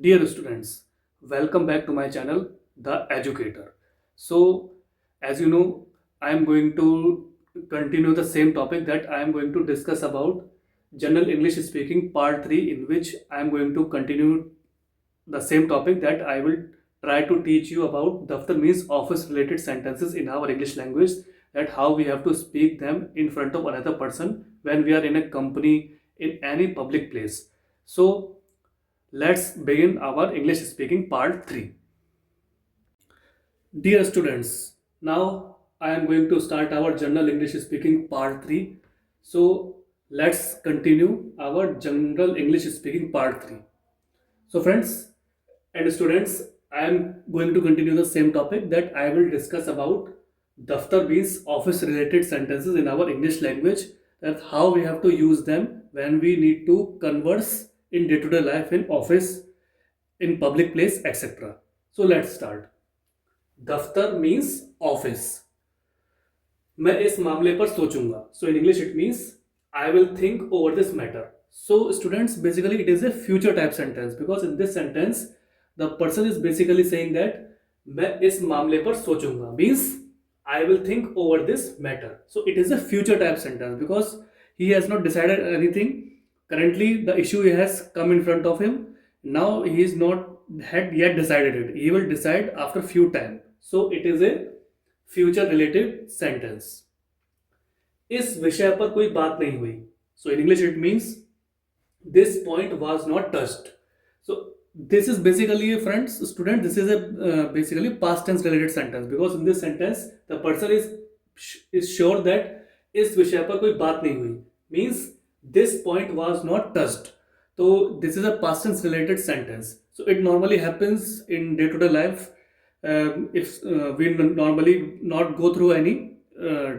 Dear students, welcome back to my channel, The Educator. So, as you know, I am going to continue the same topic that I am going to discuss about General English Speaking Part 3, in which I am going to continue the same topic that I will try to teach you about daftar means office related sentences in our English language, that how we have to speak them in front of another person when we are in a company, in any public place. So, let's begin our English speaking part 3. Dear students, now I am going to start our general English speaking part 3. So let's continue our general English speaking part 3. So friends and students, I am going to continue the same topic that I will discuss about daftar means office related sentences in our English language, that how we have to use them when we need to converse in day to day life in office, in public place, etc. So let's start. दफ्तर means office. मैं इस मामले पर सोचूंगा. So in English it means I will think over this matter. So students, basically it is a future type sentence, because in this sentence the person is basically saying that मैं इस मामले पर सोचूंगा means I will think over this matter. So it is a future type sentence because he has not decided anything. Currently the issue has come in front of him. Now he is not had yet decided it. He will decide after few time. So it is a future related sentence. इस विषय पर कोई बात नहीं हुई. So in English it means this point was not touched. So this is basically, friends, student, this is a basically past tense related sentence, because in this sentence the person is sure that इस विषय पर कोई बात नहीं हुई means this point was not touched. So this is a past tense related sentence. So it normally happens in day to day life. If we normally not go through any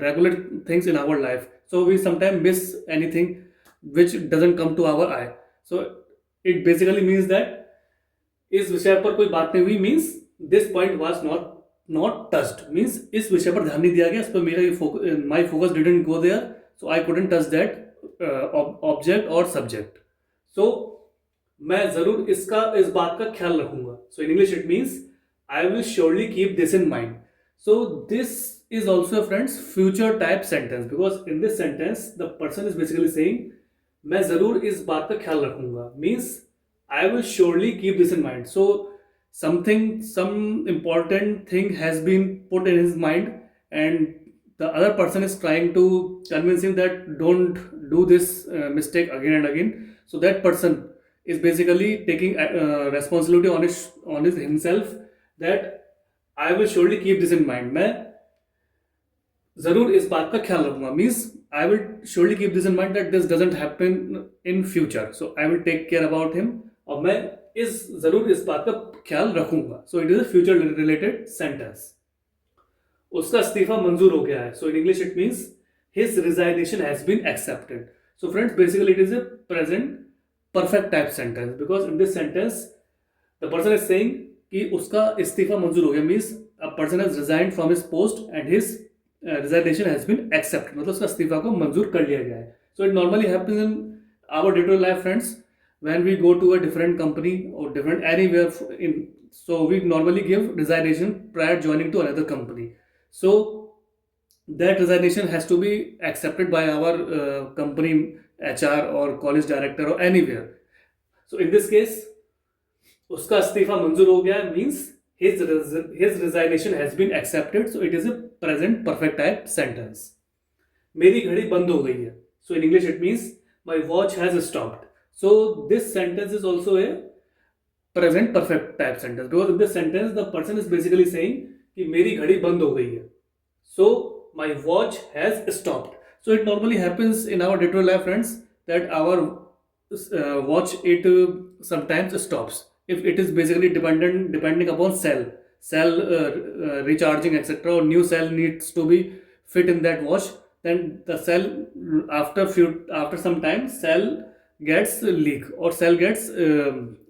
regular things in our life, so we sometimes miss anything which doesn't come to our eye. So it basically means that इस विषय पर कोई बात नहीं हुई means this point was not touched means इस विषय पर ध्यान नहीं दिया गया, इस पर मेरा my focus didn't go there, so I couldn't touch that object or subject. So मैं जरूर इस बात का ख्याल रखूंगा. So in English it means I will surely keep this in mind. So this is also, friends, future type sentence, because in this sentence the person is basically saying मैं जरूर इस बात का ख्याल रखूंगा means I will surely keep this in mind. So some important thing has been put in his mind, and the other person is trying to convince him that don't do this mistake again and again. So that person is basically taking responsibility on his himself, that I will surely keep this in mind. मैं जरूर इस बात का ख्याल रखूंगा means I will surely keep this in mind that this doesn't happen in future. So I will take care about him. और मैं जरूर इस बात का ख्याल रखूंगा. So it is a future related sentence. उसका इस्तीफा मंजूर हो गया है. So in English it means his resignation has been accepted. So friends, basically it is a present perfect type sentence, because in this sentence the person is saying कि उसका इस्तीफा मंजूर हो गया means a person has resigned from his post and his resignation has been accepted. मतलब उसका इस्तीफा को मंजूर कर लिया गया है. So it normally happens in our day-to-day life, friends, when we go to a different company or different anywhere in. So we normally give resignation prior joining to another company. So that resignation has to be accepted by our company HR or college director or anywhere. So in this case उसका इस्तीफा मंजूर हो गया means his resignation has been accepted. So it is a present perfect type sentence. मेरी घड़ी बंद हो गई है. So in English it means my watch has stopped. So this sentence is also a present perfect type sentence, because in this sentence the person is basically saying कि मेरी घड़ी बंद हो गई है. So my watch has stopped. So it normally happens in our day-to-day life, friends, that our watch it sometimes stops. If it is basically depending upon cell recharging, etc., or new cell needs to be fit in that watch, then the cell after some time cell gets leak or cell gets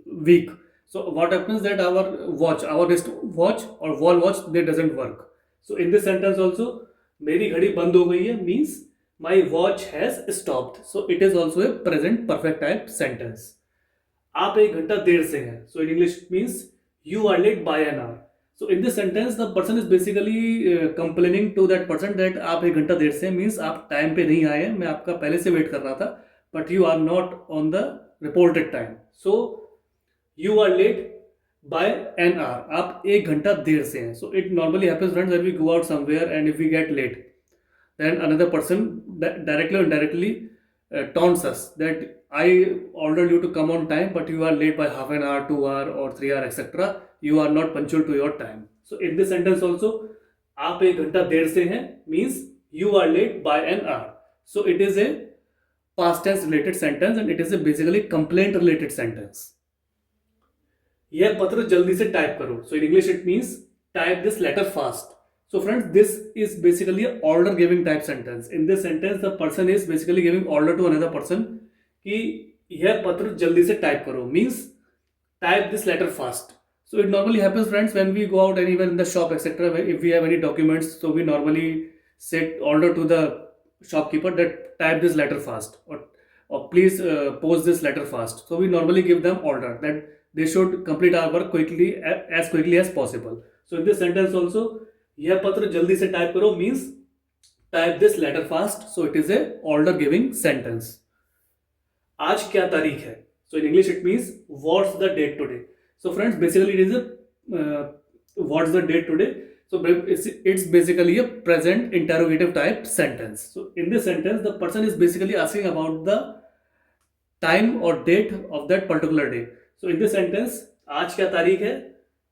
weak. So what happens that our wrist watch or wall watch, they doesn't work. So in this sentence also, मेरी घड़ी बंद हो गई है means my watch has stopped. So it is also a present perfect type sentence. आप 1 घंटा देर से हैं. So in English it means you are late by an hour. So in this sentence the person is basically complaining to that person that आप 1 घंटा देर से means आप time पे नहीं आए हैं, मैं आपका पहले से वेट कर रहा था, but you are not on the reported time. So you are late by an hour. आप 1 घंटा देर से हैं. So it normally happens friends when we go out somewhere and if we get late, then another person directly or indirectly taunts us that I ordered you to come on time, but you are late by half an hour, 2 hour, or 3 hour, etc. You are not punctual to your time. So in this sentence also, आप 1 घंटा देर से हैं means you are late by an hour. So it is a past tense related sentence and it is a basically complaint related sentence. यह पत्र जल्दी से type करो. So in English it means type this letter fast. So friends, this is basically a order giving type sentence. In this sentence the person is basically giving order to another person कि यह पत्र जल्दी से type करो means type this letter fast. So it normally happens friends when we go out anywhere in the shop etc. If we have any documents, so we normally set order to the shopkeeper that type this letter fast or please post this letter fast. So we normally give them order that they should complete our work quickly as possible. So in this sentence also, यह पत्र जल्दी से type करो means type this letter fast. So it is a order giving sentence. आज क्या तारीख है? So in English it means what's the date today. So friends, basically it is a what's the date today. So it's basically a present interrogative type sentence. So in this sentence the person is basically asking about the time or date of that particular day. So in this sentence, आज क्या तारीख है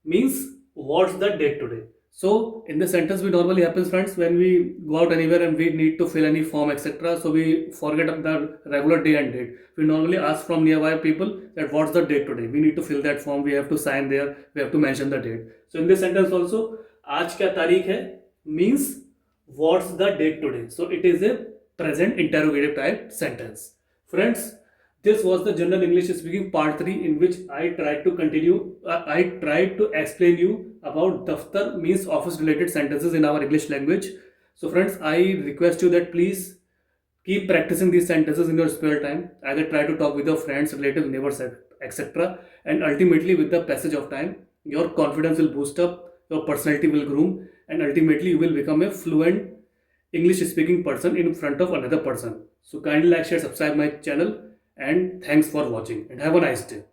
means what's the date today. So in this sentence we normally happens friends when we go out anywhere and we need to fill any form etc. So we forget the regular day and date. We normally ask from nearby people that what's the date today. We need to fill that form. We have to sign there. We have to mention the date. So in this sentence also, आज क्या तारीख है means what's the date today. So it is a present interrogative type sentence. Friends, this was the general English speaking part 3 in which I tried to explain you about daftar means office related sentences in our English language. So friends, I request you that please keep practicing these sentences in your spare time. Either try to talk with your friends, relatives, neighbors, etc. And ultimately with the passage of time, your confidence will boost up, your personality will groom, and ultimately you will become a fluent English speaking person in front of another person. So kindly like, share, subscribe my channel. And thanks for watching and have a nice day.